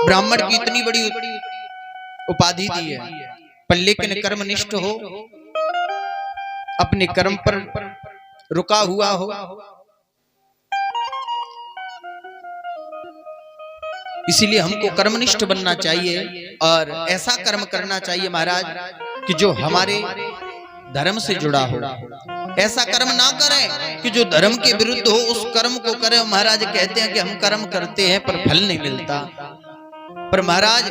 ब्राह्मण की इतनी बड़ी उपाधि दी है, पर लेकिन कर्मनिष्ठ हो, अपने कर्म पर रुका हुआ हो, इसीलिए हमको कर्मनिष्ठ बनना चाहिए और ऐसा कर्म करना चाहिए महाराज कि जो हमारे धर्म से जुड़ा हो। ऐसा कर्म ना करें कि जो धर्म के विरुद्ध हो, उस कर्म को करें। महाराज कहते हैं कि हम कर्म करते हैं पर फल नहीं मिलता, पर महाराज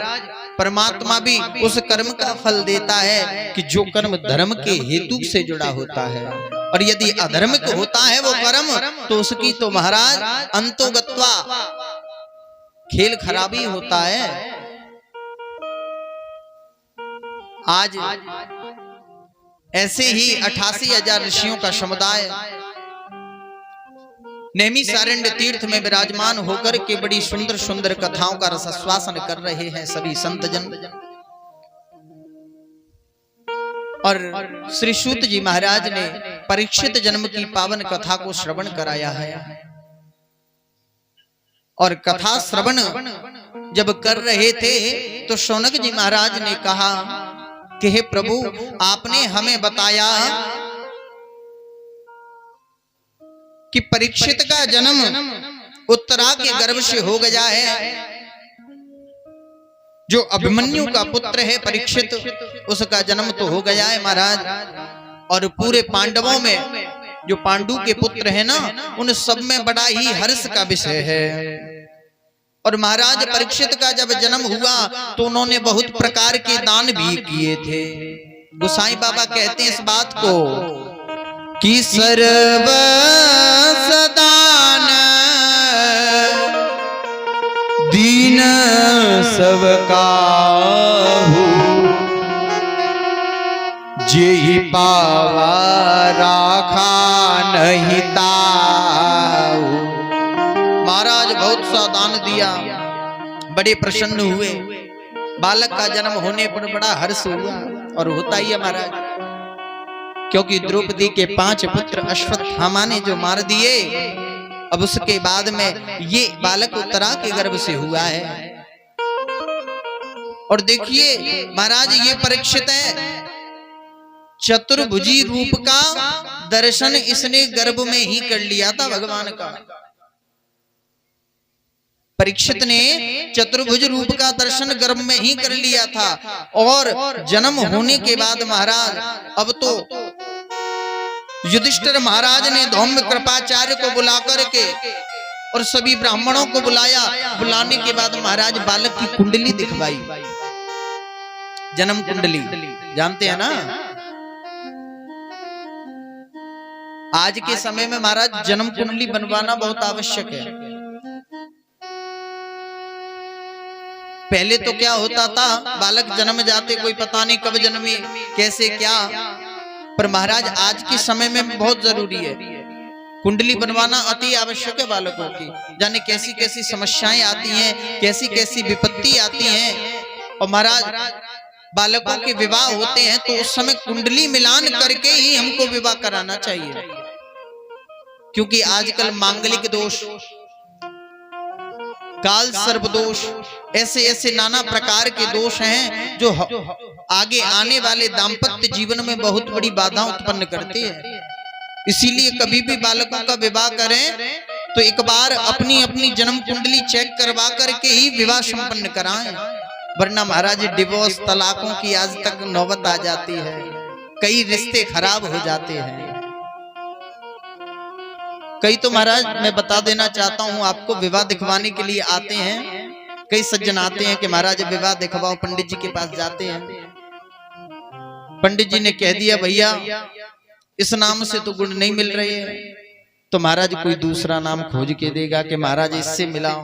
परमात्मा भी उस कर्म का फल देता है कि जो कर्म धर्म के हेतु से जुड़ा होता है। और यदि अधर्मिक होता है वो कर्म, तो उसकी तो महाराज अंतोगत्वा खेल खराबी होता है। आज ऐसे ही 88,000 ऋषियों का समुदाय नैमिषारण्य तीर्थ में विराजमान होकर के बड़ी सुंदर सुंदर कथाओं का रसास्वादन कर रहे हैं सभी संत जन। और श्री सूत जी महाराज ने परीक्षित जन्म की पावन कथा को श्रवण कराया है। और कथा श्रवण जब कर रहे थे तो शौनक जी महाराज ने कहा कि हे प्रभु, आपने हमें बताया कि परीक्षित का जन्म उत्तरा के गर्भ से हो गया है। जो अभिमन्यु का पुत्र है परीक्षित, उसका जन्म तो हो गया है महाराज। और पूरे पांडवों में जो पांडु के पुत्र है ना, उन सब में बड़ा ही हर्ष का विषय है। और महाराज परीक्षित का जब जन्म हुआ तो उन्होंने बहुत प्रकार के दान भी किए थे। गोसाई बाबा कहते हैं इस बात को कि सर्व सदान दीन सब काहू, जेहि पावा राखा नहीं ताऊ। महाराज बहुत सा दान दिया, बड़े प्रसन्न हुए। बालक का जन्म होने पर बड़ा हर्ष हुआ, और होता ही है महाराज, क्योंकि द्रौपदी के 5 पुत्र अश्वत्थामा ने जो मार दिए, अब उसके बाद में ये बालक उत्तरा के गर्भ से हुआ है। और देखिए महाराज, ये परीक्षित है, चतुर्भुजी रूप का दर्शन इसने गर्भ में ही कर लिया था भगवान का। परीक्षित ने चतुर्भुज रूप का दर्शन गर्भ में ही कर लिया था। और जन्म होने के बाद महाराज अब तो युधिष्ठिर महाराज ने धौम्य कृपाचार्य को बुला करके और सभी ब्राह्मणों को बुलाया। बुलाने के बाद महाराज बालक की कुंडली दिखवाई, जन्म कुंडली जानते हैं ना। आज के समय में महाराज जन्म कुंडली बनवाना बहुत आवश्यक है। पहले तो क्या होता था, बालक जन्म जाते कोई पता नहीं कब जन्मे, कैसे क्या, पर महाराज आज के समय में बहुत जरूरी है। कुंडली बनवाना अति आवश्यक है बालकों की। जाने कैसी कैसी समस्याएं आती हैं, कैसी कैसी विपत्ति आती हैं। और महाराज बालकों के विवाह होते हैं तो उस समय कुंडली मिलान करके ही हमको विवाह कराना चाहिए, क्योंकि आजकल मांगलिक दोष, काल सर्प दोष, ऐसे ऐसे नाना प्रकार के दोष हैं जो आगे आने वाले दाम्पत्य जीवन में बहुत बड़ी बाधा उत्पन्न करते हैं। इसीलिए कभी भी बालकों का विवाह करें तो एक बार अपनी अपनी जन्म कुंडली चेक करवा करके ही विवाह संपन्न कराएं, वरना महाराज डिवोर्स, तलाकों की आज तक नौबत आ जाती है, कई रिश्ते खराब हो जाते हैं। कई तो महाराज मैं बता देना चाहता हूं आपको, विवाह दिखवाने के लिए आते हैं, कई सज्जन आते हैं कि महाराज विवाह दिखवाओ, पंडित जी के पास जाते हैं। पंडित जी ने कह दिया भैया इस नाम से तो गुण नहीं मिल रहे हैं, तो महाराज कोई दूसरा नाम खोज के देगा कि महाराज इससे मिलाओ,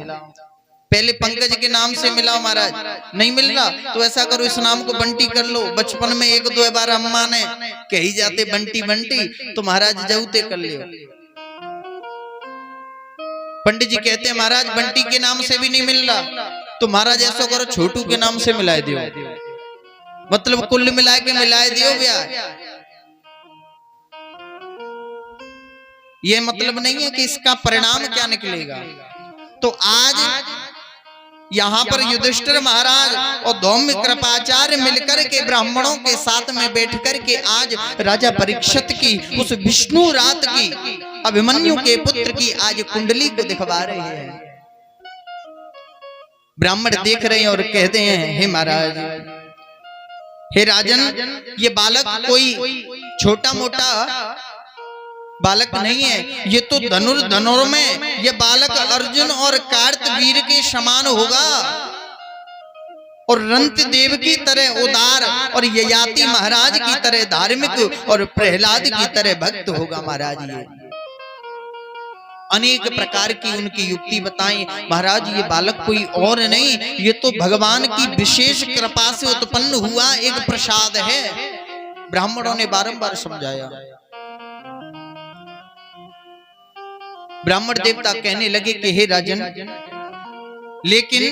पहले पंकज के नाम से मिलाओ, महाराज नहीं मिल रहा तो ऐसा करो इस नाम को बंटी कर लो। बचपन में 1-2 बार अम्मा ने कही जाते बंटी बंटी, तो महाराज जऊते कर लियो। पंडित जी कहते हैं महाराज बंटी के नाम से भी नहीं मिल रहा, तो महाराज ऐसा करो छोटू के नाम से मिला दियो, मतलब कुल मिला के मिला दियो भैया। ये मतलब नहीं है कि इसका परिणाम क्या निकलेगा। तो आज यहाँ पर युधिष्ठिर महाराज और धौम्य कृपाचार्य मिलकर के ब्राह्मणों के साथ में बैठ कर के आज राजा परीक्षित की उस विष्णु रात की अभिमन्यु के पुत्र की आज कुंडली को दिखवा रहे हैं। ब्राह्मण देख रहे हैं और कहते हैं, हे महाराज, हे राजन, ये बालक कोई छोटा मोटा बालक नहीं है, ये तो धनुर्धनुर में ये बालक अर्जुन और कार्तवीर के समान होगा और रंत देव की तरह उदार और ययाति महाराज की तरह धार्मिक और प्रहलाद की तरह भक्त होगा। महाराज ये अनेक प्रकार की उनकी युक्ति बताई। महाराज ये बालक कोई और नहीं, ये तो भगवान की विशेष कृपा से उत्पन्न हुआ एक प्रसाद है। ब्राह्मणों ने बारंबार समझाया। ब्राह्मण देवता कहने लगे कि हे राजन, लेकिन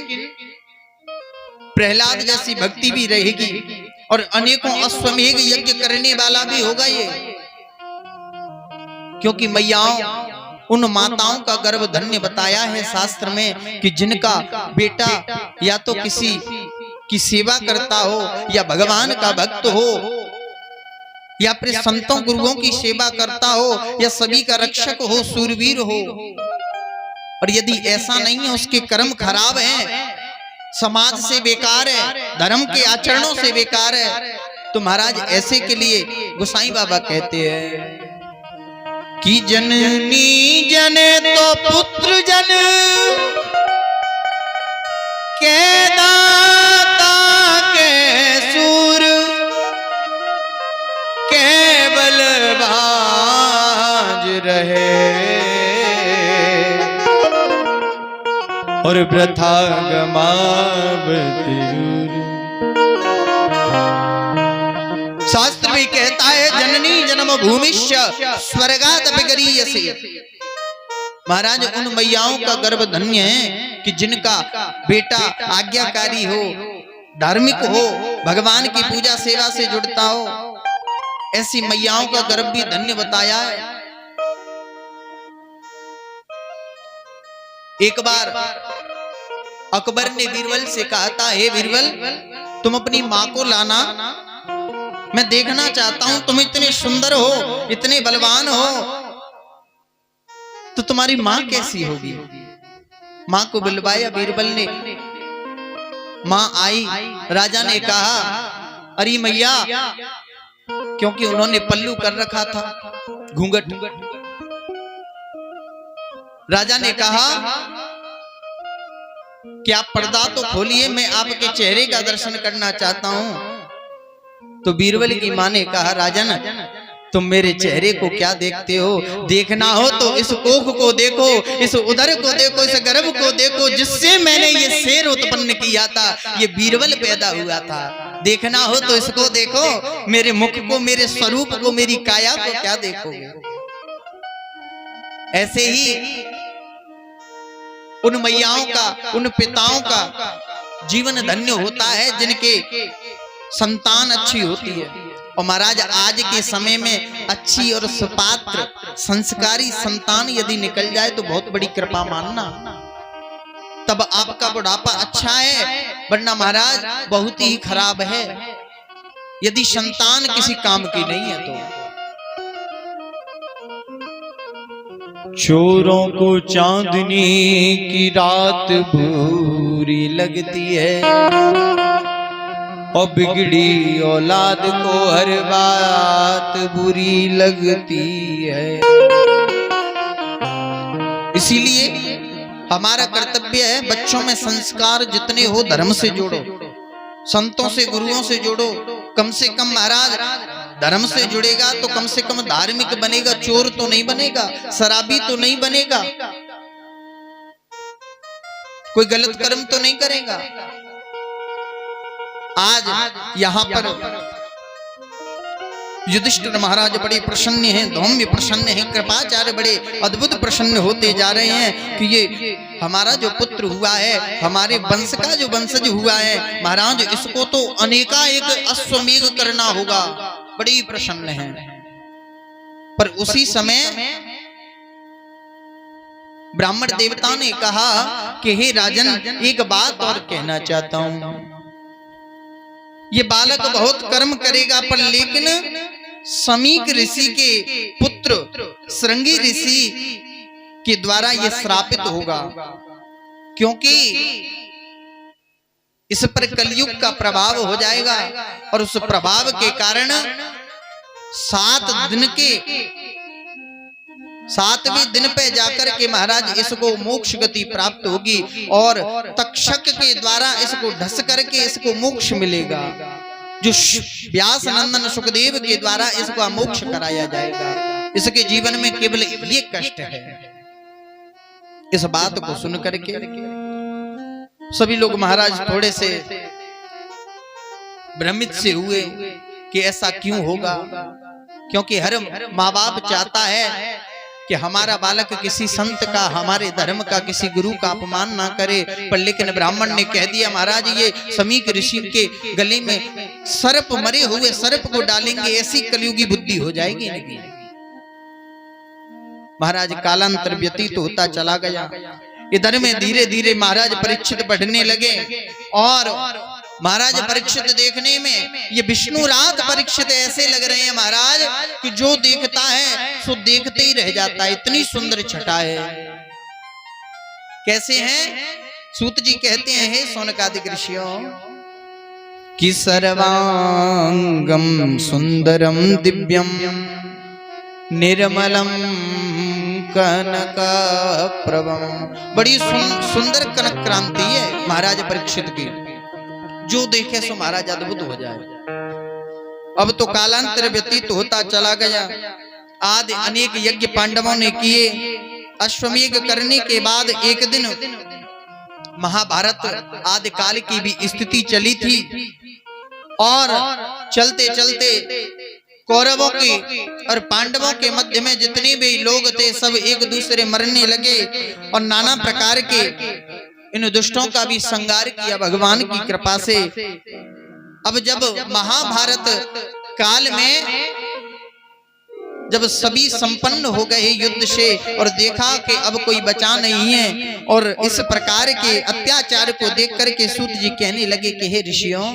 प्रहलाद जैसी भक्ति भी रहेगी और अनेकों अश्वमेध यज्ञ करने वाला भी होगा ये, क्योंकि मैयाओं उन माताओं का गर्भ धन्य बताया है शास्त्र में कि जिनका बेटा या तो किसी की सेवा करता हो या भगवान का भक्त हो या फिर संतों गुरुओं की सेवा करता हो या सभी का रक्षक हो, सूरवीर हो। और यदि ऐसा नहीं है, उसके कर्म खराब हैं, समाज से बेकार है, धर्म के आचरणों से बेकार है, तो महाराज ऐसे के लिए गोसाई बाबा कहते हैं कि जननी जने तो पुत्र जन के दाता के सूर केवल बाज रहे और प्रथा गमावती। शास्त्र भी कहता है जननी जन्म भूमिश्च स्वर्गात् अभिगरीयसे। महाराज उन मैयाओं का गर्भ धन्य है कि जिनका बेटा आज्ञाकारी हो, धार्मिक हो, भगवान की पूजा सेवा से जुड़ता हो। ऐसी मैयाओं का गर्भ भी धन्य बताया है। एक बार अकबर ने बीरबल से कहा था, हे बीरबल, तुम अपनी माँ को लाना, मैं देखना चाहता हूं, तुम इतने सुंदर हो, इतने बलवान हो, तो तुम्हारी माँ कैसी होगी। माँ को बुलवाया बीरबल ने, माँ आई। राजा ने कहा, अरे मैया, क्योंकि उन्होंने पल्लू कर रखा था, घूंघट। राजा ने कहा कि आप पर्दा तो खोलिए, मैं आपके चेहरे का दर्शन करना चाहता हूं। तो बीरबल की मां ने कहा, राजन, तुम मेरे चेहरे को क्या देखते हो, देखना हो तो इस कोख को देखो, इस उदर को देखो, इस गर्भ को देखो, जिससे मैंने ये शेर उत्पन्न किया था, ये बीरबल पैदा हुआ था। देखना हो तो इसको देखो, मेरे मुख को, मेरे स्वरूप को, मेरी काया को क्या देखोगे। ऐसे ही उन मैयाओं का, उन पिताओं का जीवन धन्य होता है जिनके संतान अच्छी होती है। और महाराज आज के समय में अच्छी और सुपात्र संस्कारी संतान यदि निकल जाए तो बहुत बड़ी कृपा मानना, तब आपका बुढ़ापा अच्छा है, वरना महाराज बहुत ही खराब है यदि संतान किसी काम की नहीं है तो। चोरों को चांदनी की रात बुरी लगती है और बिगड़ी औलाद को हर बात बुरी लगती है। इसीलिए हमारा कर्तव्य है बच्चों में संस्कार जितने हो धर्म से जोड़ो, संतों से, गुरुओं से जोड़ो। कम से कम महाराज धर्म से जुड़ेगा तो कम से कम धार्मिक बनेगा, चोर तो नहीं बनेगा, शराबी तो नहीं बनेगा, कोई गलत कर्म तो नहीं करेगा। आज यहाँ पर युधिष्ठिर महाराज बड़े प्रसन्न हैं, धौम्य प्रसन्न हैं, कृपाचार्य बड़े अद्भुत प्रसन्न होते जा रहे हैं कि ये हमारा जो पुत्र हुआ है, हमारे वंश का जो वंशज हुआ है, महाराज इसको तो अनेका एक अश्वमेघ करना होगा। बड़े ही प्रसन्न हैं। पर उसी समय ब्राह्मण देवता ने कहा कि हे राजन, एक बात और कहना चाहता हूं। ये बालक बहुत कर्म करेगा, पर लेकिन समीक ऋषि के पुत्र श्रृंगी ऋषि के द्वारा ये श्रापित होगा, क्योंकि इस पर कलयुग का प्रभाव हो जाएगा और उस प्रभाव के कारण 7वें दिन पे जाकर के महाराज इसको मोक्ष गति प्राप्त होगी और तक्षक के द्वारा इसको ढस करके इसको मोक्ष मिलेगा। जो व्यास नंदन सुखदेव के द्वारा इसको मोक्ष कराया जाएगा। इसके जीवन में केवल ये कष्ट है। इस बात को सुन करके सभी लोग महाराज थोड़े से भ्रमित से हुए कि ऐसा क्यों होगा, क्योंकि हर माँ बाप चाहता है कि हमारा बालक किसी संत का, हमारे धर्म का, किसी गुरु का अपमान ना करे। पर लेकिन ब्राह्मण ने कह दिया महाराज ये समीक ऋषि के गले में सर्प, मरे हुए सर्प को डालेंगे, ऐसी कलयुगी बुद्धि हो जाएगी इनकी। महाराज कालांतर व्यतीत होता चला गया। इधर में धीरे धीरे महाराज परीक्षित बढ़ने लगे और महाराज परीक्षित देखने में ये विष्णु रात परीक्षित ऐसे लग रहे हैं महाराज कि जो देखता है सो देखते ही रह जाता है। इतनी सुंदर छटा है। कैसे हैं? सूत जी कहते हैं, हे शौनकादिक ऋषियों, कि सर्वांगम सुंदरम दिव्यम निर्मलम कनक प्रभम। बड़ी सुंदर कनक क्रांति है महाराज परीक्षित की, जो देखे सो महाराज अद्भुत हो जाए। अब तो कालांतर व्यतीत होता चला गया। आदि अनेक यज्ञ पांडवों ने किए। अश्वमेध करने के बाद एक दिन महाभारत आदि काल की भी स्थिति चली थी और चलते चलते कौरवों के और पांडवों के मध्य में जितने भी लोग थे सब एक दूसरे मरने लगे और नाना प्रकार के इन दुष्टों का भी संहार किया भगवान की कृपा से। अब जब महाभारत काल में जब सभी संपन्न हो गए युद्ध से और देखा कि अब कोई बचा नहीं है और इस प्रकार के अत्याचार को देख करके सूत जी कहने लगे कि हे ऋषियों,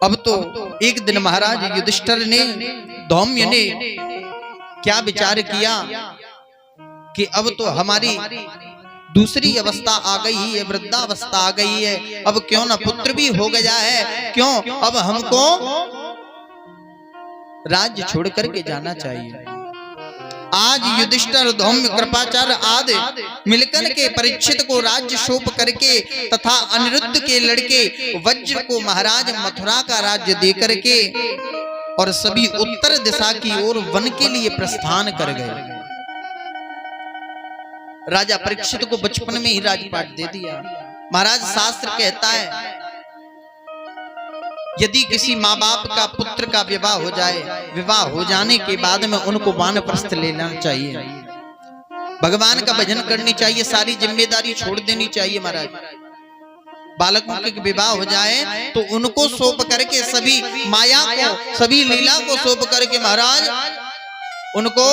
अब तो एक दिन महाराज युधिष्ठिर ने, धौम्य ने क्या विचार किया कि अब तो हमारी दूसरी अवस्था आ गई है, वृद्धावस्था आ गई है, अब क्यों ना पुत्र भी हो गया है, क्यों अब हमको राज्य छोड़ करके जाना चाहिए। आज युधिष्ठिर, धौम्य, कृपाचार्य आदि मिलकर के परीक्षित को राज्य सौंप करके तथा अनिरुद्ध के लड़के वज्र को महाराज मथुरा का राज्य दे करके और सभी उत्तर दिशा की ओर वन के लिए प्रस्थान कर गए। राजा परीक्षित को बचपन में ही राजपाट दे दिया। महाराज शास्त्र कहता है यदि किसी माँ बाप का पुत्र का विवाह हो जाए, विवाह हो जाने के बाद में उनको वानप्रस्थ लेना चाहिए, भगवान का भजन करनी चाहिए, सारी जिम्मेदारी छोड़ देनी चाहिए। महाराज बालकों के विवाह हो जाए तो उनको सौंप करके सभी माया को, सभी लीला को सौंप करके महाराज उनको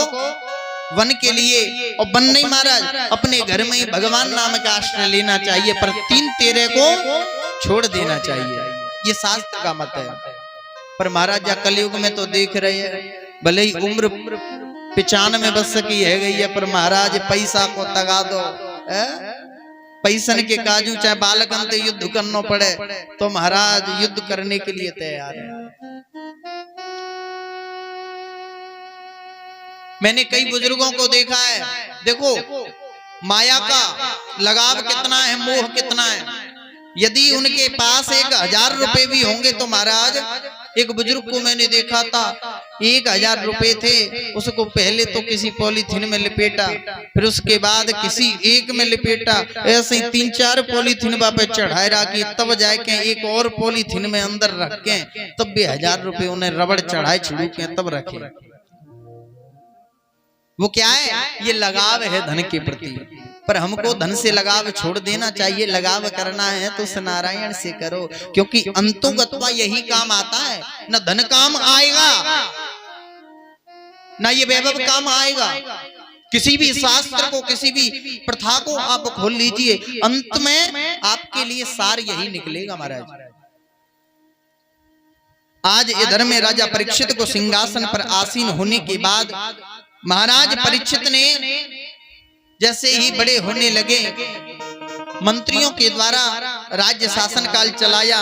वन के लिए, और वन नहीं महाराज अपने घर में ही भगवान नाम का आश्रय लेना चाहिए, पर 3-13 को छोड़ देना चाहिए। ये शास्त्र का मत है। पर महाराज कलयुग में तो देख रहे हैं, भले ही उम्र 95 वर्ष की है गई है, पर महाराज पैसा को तगा दो, पैसन के काजू चाहे बालकन से युद्ध करना पड़े तो महाराज युद्ध करने के लिए तैयार है। मैंने कई बुजुर्गों को देखा है, देखो माया का लगाव कितना है, मोह कितना है। यदि उनके पास 1000 रुपए भी होंगे तो महाराज, एक बुजुर्ग को मैंने देखा था, 1000 रुपए थे, उसको पहले तो किसी पॉलीथीन में लिपेटा, फिर उसके बाद किसी एक में लिपेटा, ऐसे ही 3-4 पॉलीथीन पे चढ़ाए रखी, तब जाके एक और पॉलीथीन में अंदर रख के तब भी 1000 रुपए उन्हें रबड़ चढ़ाए छिड़ू के तब रखे। वो क्या है? ये लगाव है धन के प्रति। पर हमको धन से लगाव छोड़ देना चाहिए। लगाव करना है तो उस नारायण से करो, क्योंकि अंतोगत्वा यही काम आता है। न धन काम आएगा, न ये वैभव काम आएगा, किसी भी शास्त्र को, किसी भी प्रथा को आप खोल लीजिए, अंत में आपके लिए सार यही निकलेगा महाराज। आज इधर में राजा परीक्षित को सिंहासन पर आसीन होने के बाद महाराज परीक्षित ने जैसे ही बड़े होने लगे, मंत्रियों के द्वारा राज्य शासन काल चलाया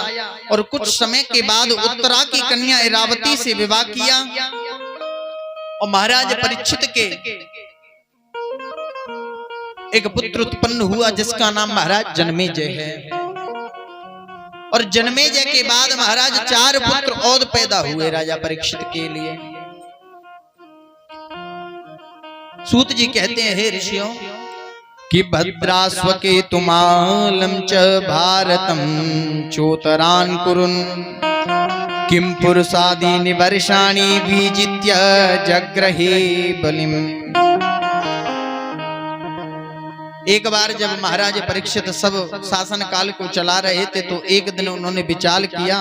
और कुछ समय के बाद उत्तरा की कन्या इरावती से विवाह किया और महाराज परीक्षित के एक पुत्र उत्पन्न हुआ जिसका नाम महाराज जन्मेजय है। और जन्मेजय के बाद महाराज 4 पुत्र और पैदा हुए राजा परीक्षित के लिए। सूत जी कहते हैं, हे ऋषियों कि भद्रास्व के तुमालम च भारतम चोतरान कुरुन किम पुरुषादि निवर्षाणि विजित्य जग्रहे बलिम। एक बार जब महाराज परीक्षित सब शासन काल को चला रहे थे तो एक दिन उन्होंने विचार किया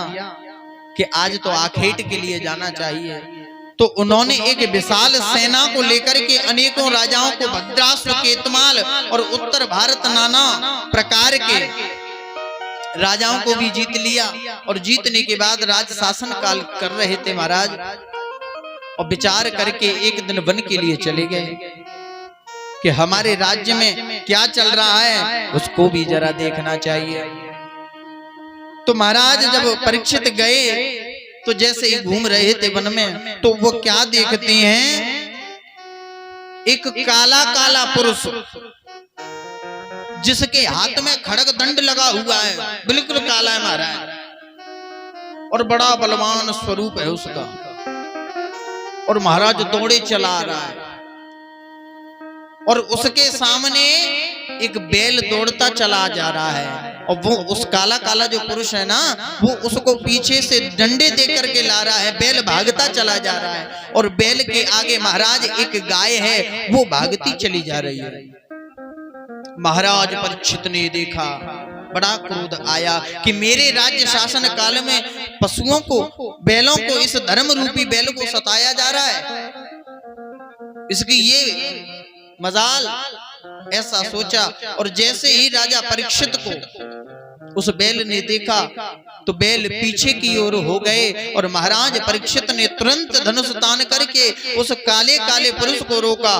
कि आज तो आखेट के लिए जाना चाहिए। तो उन्होंने एक विशाल सेना को लेकर के अनेकों राजाओं को भद्रास्व, केतमाल और उत्तर भारत नाना प्रकार के राजाओं को भी जीत लिया। और जीतने के बाद राज शासन काल कर रहे थे महाराज, और विचार करके एक दिन वन के लिए चले गए कि हमारे राज्य में क्या चल रहा है उसको भी जरा देखना चाहिए। तो महाराज जब परीक्षित गए तो जैसे ही घूम रहे थे वन में तो वो क्या देखते हैं, एक काला काला पुरुष जिसके हाथ में खड़ग दंड लगा हुआ है, बिल्कुल काला है महाराज, और बड़ा बलवान स्वरूप है उसका। और महाराज दौड़े चला रहा है और उसके सामने एक बैल दौड़ता चला जा रहा है। और वो उस काला काला जो पुरुष है ना, वो उसको पीछे से डंडे दे करके ला रहा है। बैल भागता चला जा रहा है और बैल के आगे महाराज एक गाय है, वो भागती चली जा रही है। महाराज परीक्षित ने देखा, बड़ा क्रोध आया कि मेरे राज्य शासन काल में पशुओं को, बैलों को, इस धर्म रूपी बैल को सताया जा रहा है, इसकी ये मजाल। ऐसा सोचा और जैसे ही राजा परीक्षित को उस बैल ने देखा तो बैल पीछे की ओर हो गए और महाराज परीक्षित ने तुरंत धनुष तान करके उस काले काले पुरुष को रोका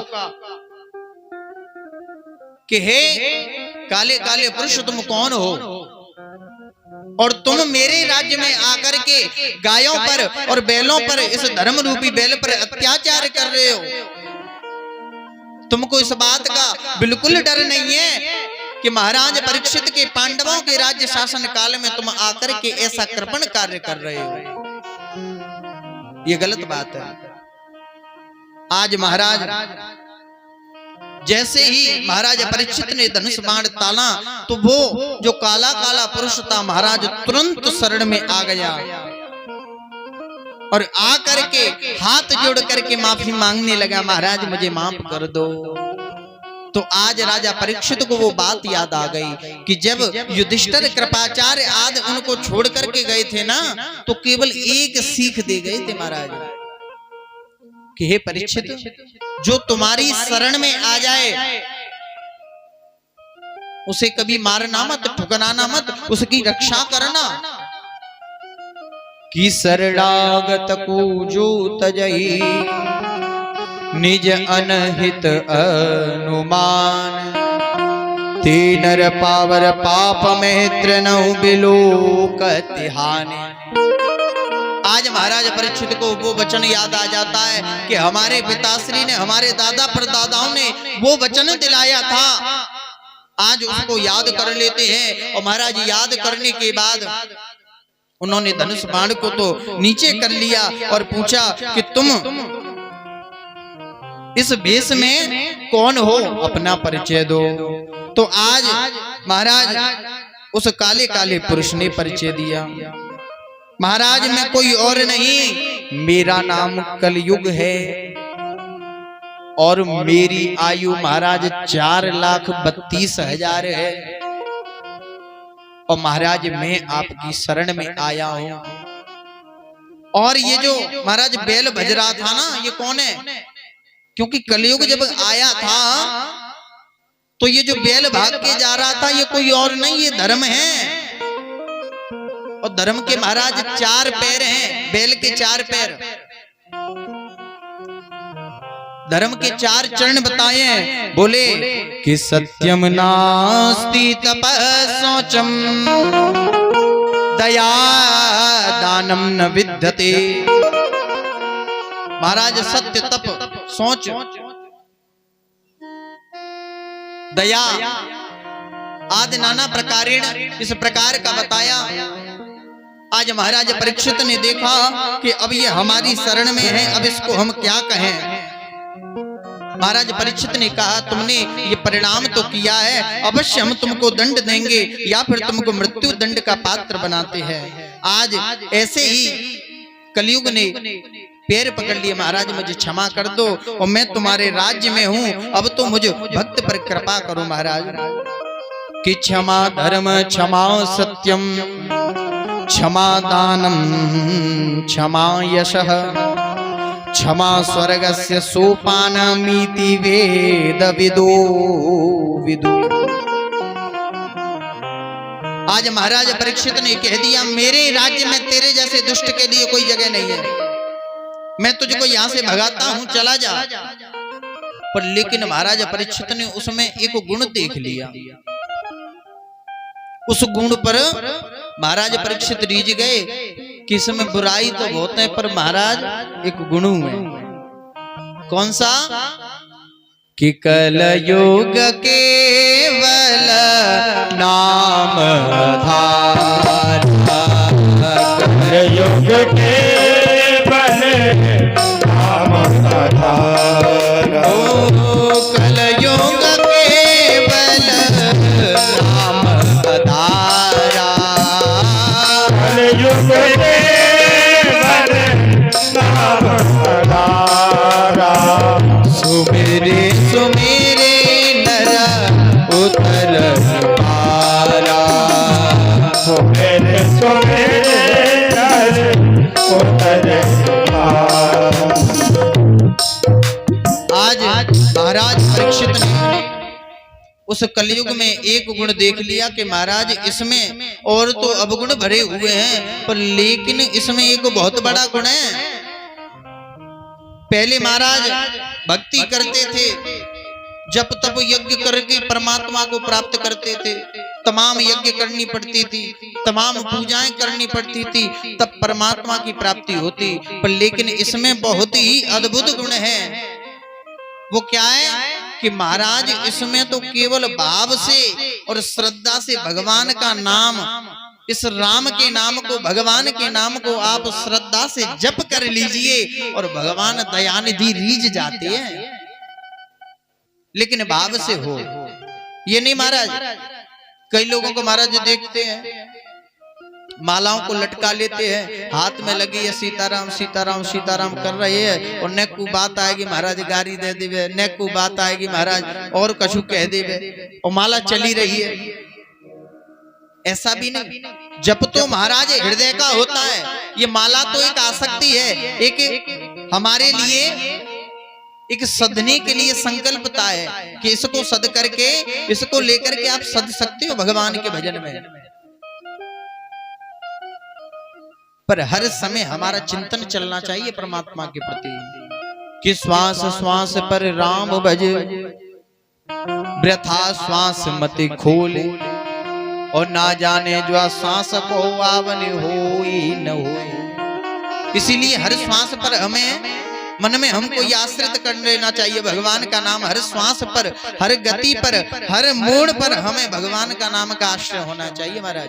कि हे काले काले पुरुष, तुम कौन हो और तुम मेरे राज्य में आकर के गायों पर और बैलों पर, इस धर्म रूपी बैल पर अत्याचार कर रहे हो? तुमको इस बात का बिल्कुल डर नहीं है कि महाराज परीक्षित के पांडवों के राज्य शासन काल में तुम आकर के ऐसा कृपण कार्य कर रहे हो? ये गलत बात है। आज महाराज जैसे ही महाराज परीक्षित ने धनुष बाण ताना तो वो जो काला काला पुरुष था महाराज तुरंत शरण में आ गया और आकर के हाथ जोड़ करके माफी मांगने लगा, महाराज मुझे माफ कर दो। तो आज राजा परीक्षित को वो बात याद आ गई कि जब युधिष्ठिर, कृपाचार्य आदि उनको छोड़ करके गए थे ना, तो केवल एक सीख दे गए थे महाराज कि हे परीक्षित, जो तुम्हारी शरण में आ जाए उसे कभी मारना मत, ठुकराना मत, उसकी रक्षा करना। कि शरणागत को जो तजहि निज अनहित अनुमान, ते नर पावर पाप में त्रिनहु बिलोकति हानि। आज महाराज परीक्षित को वो वचन याद आ जाता है कि हमारे पिताश्री ने, हमारे दादा परदादाओं ने वो वचन दिलाया था। आज उसको याद कर लेते हैं और महाराज याद करने के बाद उन्होंने धनुष बाण को तो नीचे कर लिया और पूछा कि तुम इस भेष में कौन हो, अपना परिचय दो। तो आज महाराज उस काले काले पुरुष ने परिचय दिया, महाराज मैं कोई और नहीं, मेरा नाम कलयुग है और मेरी आयु महाराज 4,32,000 है और महाराज मैं आपकी शरण में आया हूं। और ये जो महाराज बैल भज रहा था ना, ये कौन है? क्योंकि कलयुग जब आया था तो ये जो बैल भाग के जा रहा था ये कोई और नहीं, ये धर्म है। और धर्म के महाराज 4 पैर हैं, बैल के 4 पैर। धर्म के 4 चरण बताए हैं। बोले कि सत्यम नास्ति तपः शौचम दया दानम न विद्यते। महाराज सत्य, तप, सोच, दया आदि नाना प्रकारेण इस प्रकार का बताया। आज महाराज परीक्षित ने देखा कि अब ये हमारी शरण में है, अब इसको हम क्या कहें। महाराज परीक्षित ने कहा तुमने ये परिणाम तो किया है, अवश्य हम तुमको दंड देंगे या फिर तुमको मृत्यु दंड का पात्र बनाते हैं। आज ऐसे ही कलयुग ने पैर पकड़ लिए, महाराज मुझे क्षमा कर दो और मैं तुम्हारे राज्य में हूँ, अब तो मुझे भक्त पर कृपा करो महाराज। कि क्षमा धर्म क्षमा सत्यम क्षमा दानम क्षमा यशः क्षमा स्वर्गस्य सोपानमिति वेद विदो विदु। आज महाराज परीक्षित ने कह दिया मेरे राज्य में तेरे जैसे दुष्ट के लिए कोई जगह नहीं है, मैं तुझको यहां से भगाता हूं, चला जा। पर लेकिन महाराज परीक्षित ने उसमें एक गुण देख लिया। उस गुण पर महाराज परीक्षित रीझ गए कि इसमें बुराई तो बहुत है पर महाराज एक गुण है। कौन सा? कि कलयुग केवल नाम धारा, कलयुग केवल नाम धारा, कलयुग केवल नाम धारा, कलयुग केवल नाम धारा। सुमेरे सुमेरे नर उतर पारा, सुमेरे नर उतर पारा। आज महाराज परीक्षित ने उस कलयुग में एक गुण देख लिया कि महाराज इसमें और तो अवगुण भरे हुए हैं पर लेकिन इसमें एक बहुत बड़ा गुण है। पहले महाराज भक्ति करते थे, जप तप यज्ञ करके परमात्मा को प्राप्त करते थे, तमाम यज्ञ करनी पड़ती थी, तमाम पूजाएं करनी पड़ती थी, तब परमात्मा की प्राप्ति होती। पर लेकिन इसमें बहुत ही अद्भुत गुण है। वो क्या है कि महाराज इसमें तो केवल भाव से और श्रद्धा से भगवान का नाम, इस राम के नाम को, भगवान के नाम को आप श्रद्धा से जप कर लीजिए और भगवान दयानिधि रीझ जाते हैं। लेकिन भाव से हो, ये नहीं महाराज। कई लोगों को महाराज देखते हैं मालाओं को लटका लेते हैं, हाथ में लगी है सीताराम सीताराम सीताराम कर रहे हैं और नेकू बात आएगी महाराज गारी दे देवे, नेकू बात आएगी महाराज और कछु कह देवे और माला चली रही है। ऐसा भी नहीं, जप तो महाराज हृदय का होता है। ये माला तो एक आसक्ति है, एक हमारे लिए एक सदने के लिए संकल्पता है कि इसको सद करके, इसको लेकर के आप सद सकते हो भगवान के भजन में। पर हर समय हमारा चिंतन चलना चाहिए परमात्मा के प्रति कि श्वास श्वास पर राम भज, वृथा श्वास मत खोले, और ना जाने जो सांस को आवन होई न होई। इसीलिए हर श्वास पर हमें मन में हमको ये आश्रित कर लेना चाहिए भगवान का नाम। हर श्वास पर, हर गति पर, हर मोड़ पर हमें भगवान का नाम का आश्रय होना चाहिए महाराज।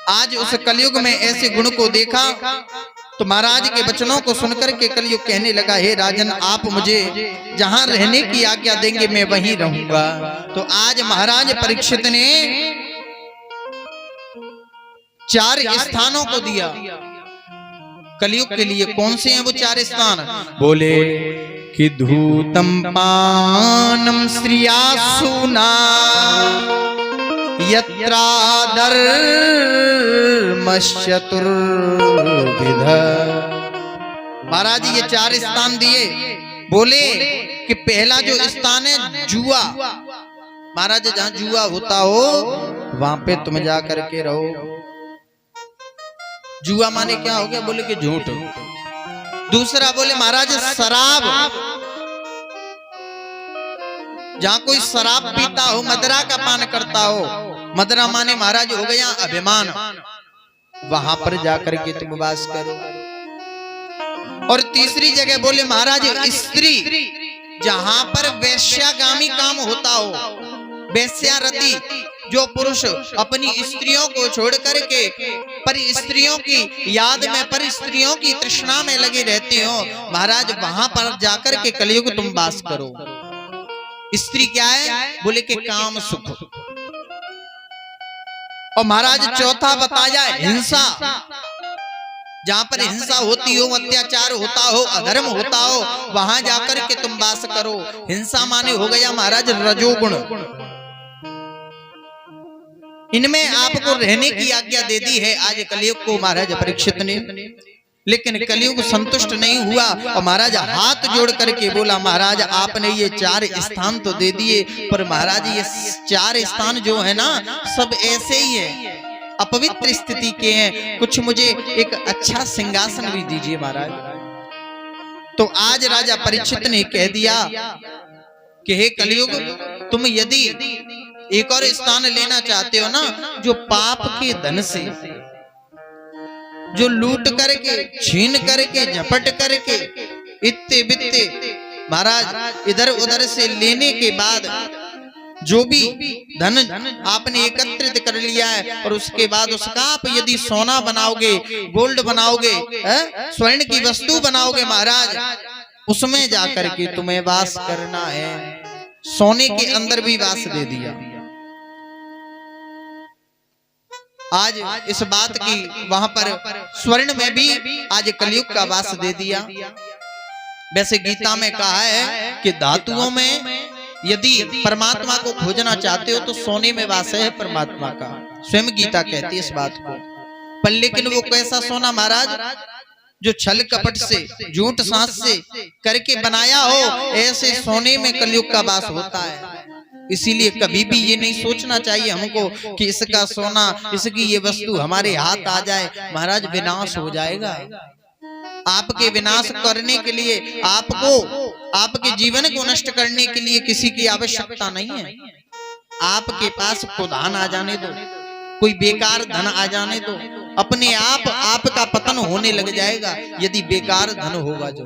आज उस कलयुग में ऐसे गुण को देखा तो महाराज के वचनों को सुनकर के कलयुग कहने लगा, हे राजन आप मुझे जहां रहने की आज्ञा देंगे मैं वहीं रहूंगा। तो आज महाराज परीक्षित ने 4 स्थानों को दिया कलयुग के लिए। कौन से हैं वो 4 स्थान? बोले कि धूतम पानम श्रियासुना यत्राधर्मश्चतुर्विध महाराज ये 4 स्थान दिए, बोले कि पहला जो स्थान है जुआ, महाराज जहां जुआ होता हो वहां पे तुम जा करके रहो। जुआ माने क्या हो गया? बोले कि झूठ। दूसरा बोले महाराज शराब, जहां कोई शराब पीता हो, मदरा का पान करता हो, मदरा माने महाराज हो गया अभिमान, वहां पर जाकर के तुम वास करो। और तीसरी जगह बोले महाराज स्त्री, जहां पर वैश्यागामी काम होता हो, वैश्यारति, जो पुरुष अपनी स्त्रियों को छोड़ करके पर स्त्रियों की याद में, पर स्त्रियों की तृष्णा में लगे रहते हो, महाराज वहां पर जाकर के कलयुग तुम वास करो। स्त्री क्या है? बोले कि काम सुख। और महाराज चौथा बताया हिंसा, जहां पर हिंसा होती हो, अत्याचार होता हो, अधर्म होता हो, वहां जाकर के तुम वास करो। हिंसा माने हो गया महाराज रजोगुण। इनमें आपको रहने की आज्ञा दे दी है आज कलयुग को महाराज परीक्षित ने, लेकिन कलयुग संतुष्ट नहीं हुआ और महाराज हाथ जोड़ करके बोला महाराज आपने ये 4 स्थान तो दे दिए, पर महाराज ये 4 स्थान जो है ना सब ऐसे ही है, अपवित्र स्थिति के हैं, कुछ मुझे एक अच्छा सिंहासन भी दीजिए महाराज। तो आज राजा परीक्षित ने कह दिया कि हे कलयुग, तुम यदि एक और स्थान लेना चाहते हो ना, जो पाप के धन से, जो लूट करके, छीन करके, झपट करके, इत्ते बित्ते महाराज इधर उधर से लेने के बाद जो भी धन आपने एकत्रित कर लिया है, और उसके बाद उसका आप यदि सोना बनाओगे, गोल्ड बनाओगे, स्वर्ण की वस्तु बनाओगे महाराज, उसमें जाकर के तुम्हें वास करना है। सोने के अंदर भी वास दे दिया। आज इस बात की वहां पर स्वर्ण में भी आज कलयुग का वास दे दिया। वैसे गीता में कहा है कि धातुओं में यदि परमात्मा को खोजना चाहते हो तो सोने में वास है परमात्मा का, स्वयं गीता कहती है इस बात को। पर लेकिन वो कैसा सोना महाराज? जो छल कपट से, झूठ सांस से करके बनाया हो, ऐसे सोने में कलयुग का वास होता है। इसीलिए कभी भी ये नहीं सोचना चाहिए हमको कि इसका सोना, इसकी ये वस्तु हमारे हाथ आ जाए, महाराज विनाश हो जाएगा। आपके विनाश करने के लिए, आपको, आपके जीवन को नष्ट करने के लिए किसी की आवश्यकता नहीं है। आपके पास खुद धन आ जाने दो, कोई बेकार धन आ जाने दो, अपने आप आपका पतन होने लग जाएगा यदि बेकार धन होगा। जो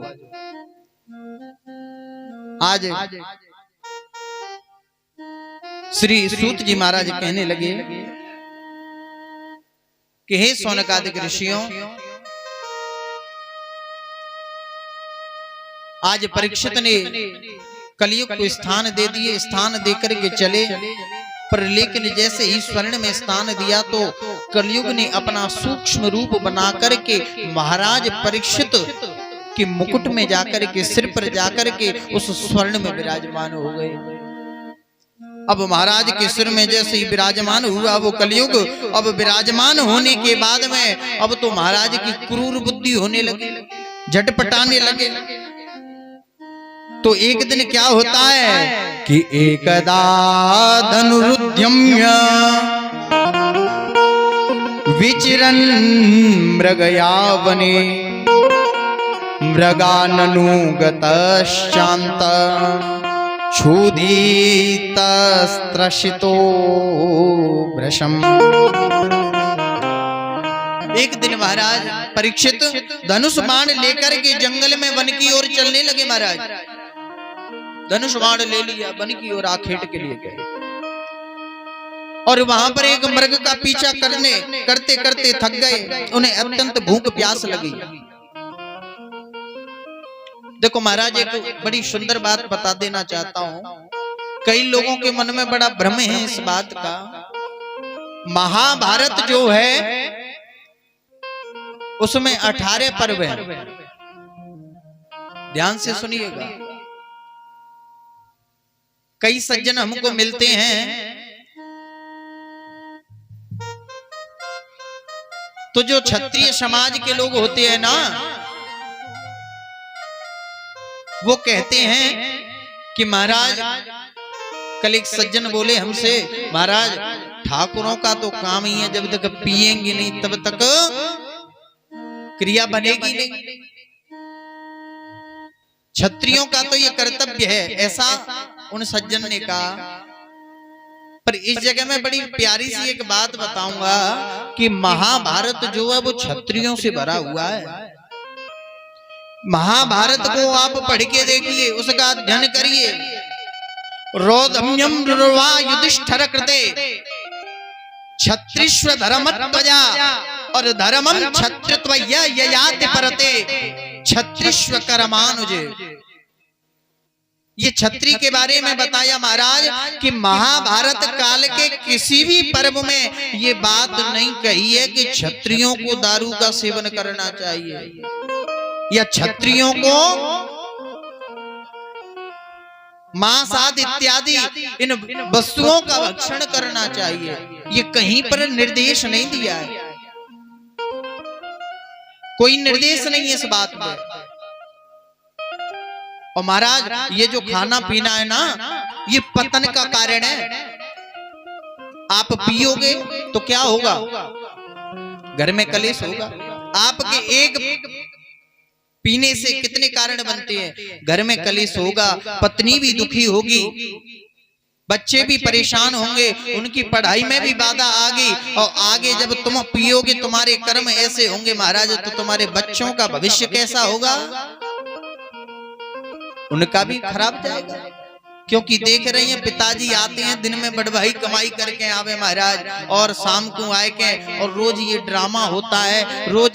आज श्री सूत जी महाराज कहने लगे कि हे शौनकादिक ऋषियों, आज परीक्षित ने कलयुग को स्थान दे दिए, स्थान देकर के चले, पर लेकिन जैसे ही स्वर्ण में स्थान दिया तो कलयुग ने अपना सूक्ष्म रूप बना करके महाराज परीक्षित के मुकुट में जाकर के, सिर पर जाकर के उस स्वर्ण में विराजमान हो गए। अब महाराज के सिर में जैसे ही विराजमान हुआ वो कलयुग, अब विराजमान होने के बाद में अब तो महाराज की क्रूर बुद्धि होने लगी, झटपटाने लगे। तो एक दिन क्या होता है कि एकदा धनुरुद्यम्य विचरन् मृगयावने मृगाननुगतश्चान्त क्षुधितस्त्रशितो भृशम्। एक दिन महाराज परीक्षित धनुष बाण लेकर के जंगल में वन की ओर चलने लगे। महाराज धनुष बाण ले लिया, वन की ओर आखेट के लिए गए, और वहां पर एक मृग का पीछा करते करते थक गए, उन्हें अत्यंत भूख प्यास लगी। देखो महाराज एक बड़ी सुंदर बात बता देना चाहता हूं, कई लोगों के मन में बड़ा भ्रम है इस बात का। महाभारत जो है उसमें 18 पर्व हैं, ध्यान से सुनिएगा। कई सज्जन हमको मिलते हैं तो जो क्षत्रिय समाज के लोग होते हैं ना, वो कहते हैं कि महाराज, कल एक सज्जन बोले हमसे, महाराज ठाकुरों का तो काम ही है जब तक पिएंगे नहीं तब तक क्रिया बनेगी नहीं, क्षत्रियों का तो ये कर्तव्य है, ऐसा उन सज्जन ने कहा। पर इस जगह में बड़ी प्यारी सी एक बात बताऊंगा कि महाभारत जो है वो क्षत्रियों से भरा हुआ है। महाभारत को आप पढ़ के देखिए, उसका अध्ययन करिए। रोदम्यम रुवा युधिष्ठिर कृते क्षत्रिष्व धर्मत्वजा और धर्मम क्षत्रित्वया ययाति परते क्षत्रिष्व कर्मानुजे। ये क्षत्रिय के बारे में बताया महाराज कि महाभारत काल के किसी भी पर्व में ये बात नहीं कही है कि क्षत्रियों को दारू का सेवन करना चाहिए या क्षत्रियों को मांस आदि इत्यादि इन वस्तुओं का भक्षण करना चाहिए, ये कहीं पर निर्देश नहीं दिया है, कोई निर्देश नहीं है इस बात में। और महाराज ये जो खाना पीना है ना, ये पतन का कारण है। आप पियोगे तो क्या होगा, घर में कलेश होगा। आपके एक पीने से कितने कारण बनते हैं, घर में कलेश होगा, पत्नी भी दुखी होगी, बच्चे भी परेशान होंगे, उनकी पढ़ाई में भी बाधा आ गई, और आगे जब तुम पियोगे तुम्हारे कर्म ऐसे होंगे महाराज, तो तुम्हारे बच्चों का भविष्य कैसा होगा, उनका भी खराब जाएगा। क्योंकि देख रहे हैं पिताजी आते हैं दिन में बड़ भाई कमाई करके आवे महाराज, और शाम को आए के और रोज ये ड्रामा होता है, रोज